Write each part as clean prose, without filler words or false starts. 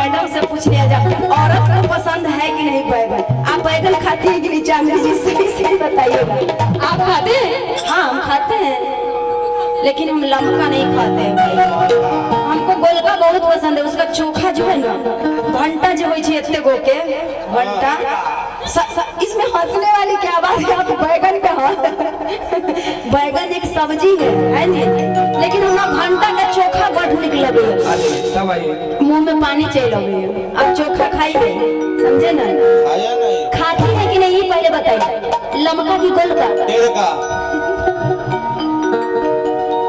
Madam से पूछ लिया जाए औरत को पसंद है कि नहीं बैगन। आप बैगन खाती है कि नहीं चांदी जी, सही बताइएगा। आप खाते हैं? हाँ हम खाते हैं, लेकिन हम लमका नहीं खाते हैं भाई। हमको गोलका बहुत पसंद है। उसका चोखा जो है ना, भंटा जो है इतने गो के भंटा। इसमें हंसने वाली क्या बात है? आप बैगन का बैगन एक सब्जी है नहीं? लेकिन हमरा भंटा का चोखा बड़ निक लगे, मुंह में पानी चल लगे। आप चोखा खाइए, समझे ना? खाती है कि नहीं पहले बताइए। लमका की गोलका?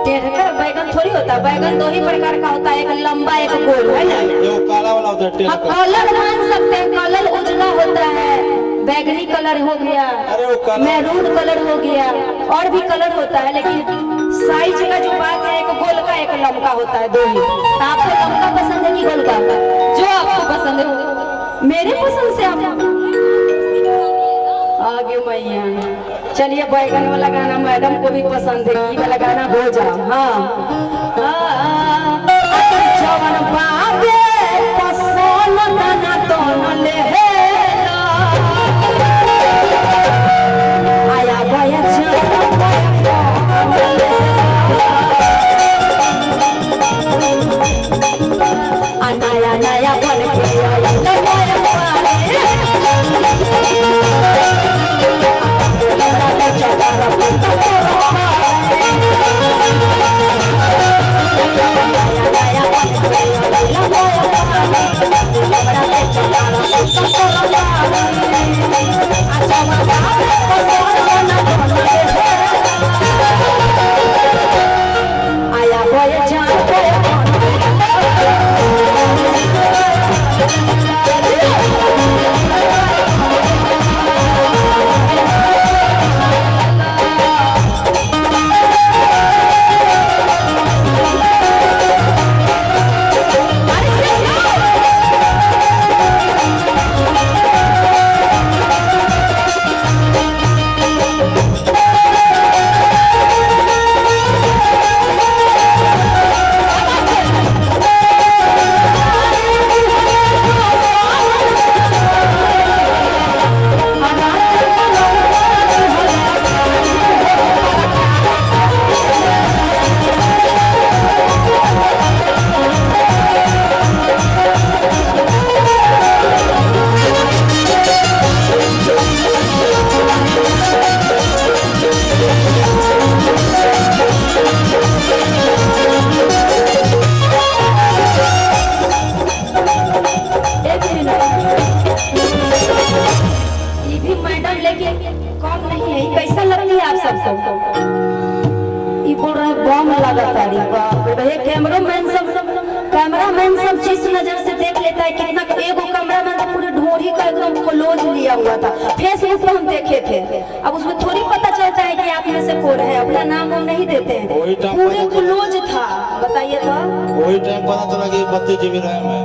टेढ़का बैगन थोड़ी होता है। बैगन दो ही प्रकार का होता है, एक लंबा एक गोल, है ना? काला वाला होता है। हम कलर मान सकते हैं, कलर उजला होता है, बैगनी कलर हो गया, मैरून कलर हो गया, और भी कलर होता है। लेकिन साइज का जो बात है, एक गोल का एक लंबा होता है, दो ही। तो आपको लंबा पसंद है कि गोल का? जो आपको पसंद है। मेरे पसंद से आप आगे मैया। चलिए बैगन वाला गाना मैडम को भी पसंद है, ये वाला गाना हो जाओ। जवन बाबे पसंद ना तो न ले आया बया नया नया बन के आया बया कैमरामैन सब जिस नजर से देख लेता है कितना। एगो कैमरामैन तो पूरे ढोरी का एकदम क्लोज लिया हुआ था, फेसबुक पर हम देखे थे। अब उसमें थोड़ी पता चलता है कि आप में से कौन है, अपना नाम हम नहीं देते हैं, पूरे क्लोज था। बताइए तो वही टाइम पता चला कि 32 GB रैम है।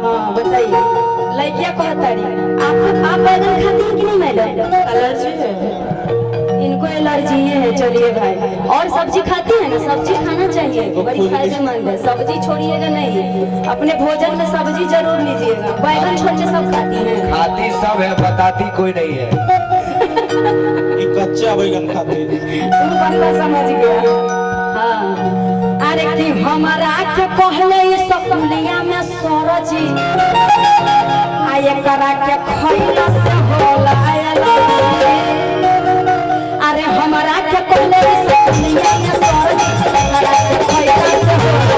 हाँ बताइए, लड़कियां कहता रही आप बैगन खाती हैं कि नहीं मैडम? एलर्जी है इनको, एलर्जी है। चलिए भाई, और सब्जी खाती है ना? सब्जी खाना चाहिए, बड़ी फायदेमंद है। सब्जी छोड़िएगा नहीं, अपने भोजन में सब्जी जरूर लीजिएगा। बैगन छोड़ के सब खाती हैं? खाती सब है, बताती कोई नहीं है। ये कच्चा बैगन खाते तुम बंदा समझ गया। हाँ अरे कि हमारा के कहले सकुलिया में सरजी आये करा के खइला से होला आयला। अरे हमारा के कहले सकुलिया में सरजी करा के खइला से होला।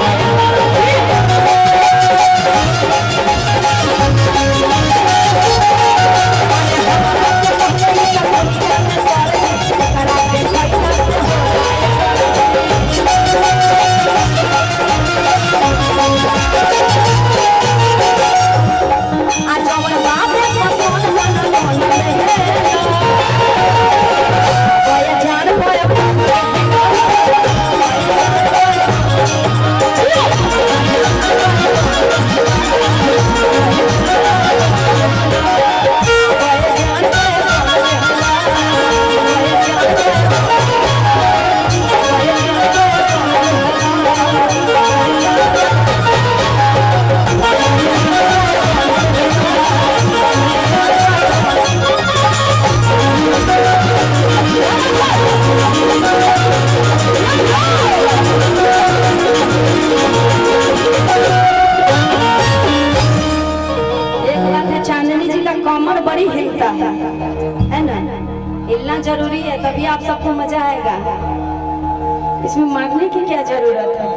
आप सबको मजा आएगा। इसमें मांगने की क्या जरूरत है।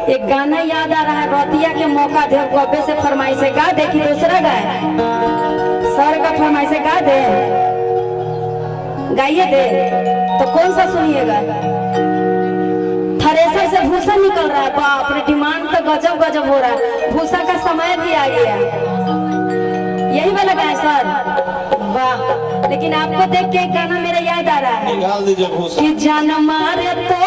एक गाना याद आ रहा है, रतिया के मौका दे, कब्बे से फरमाइश है, गा दे कि दूसरा गाए? सर का फरमाइश है, गा दे, गाइए दे तो कौन सा सुनिएगा? थ्रेसर से भूसा निकल रहा है, बाप रे, डिमांड तो गजब गजब हो रहा है। भूसा का समय भी आ गया, यही वाला गाए सर? वाह। लेकिन आपको देख के एक गाना मेरा याद आ रहा है निकाल दीजिए भूसा। कि जान मारे तो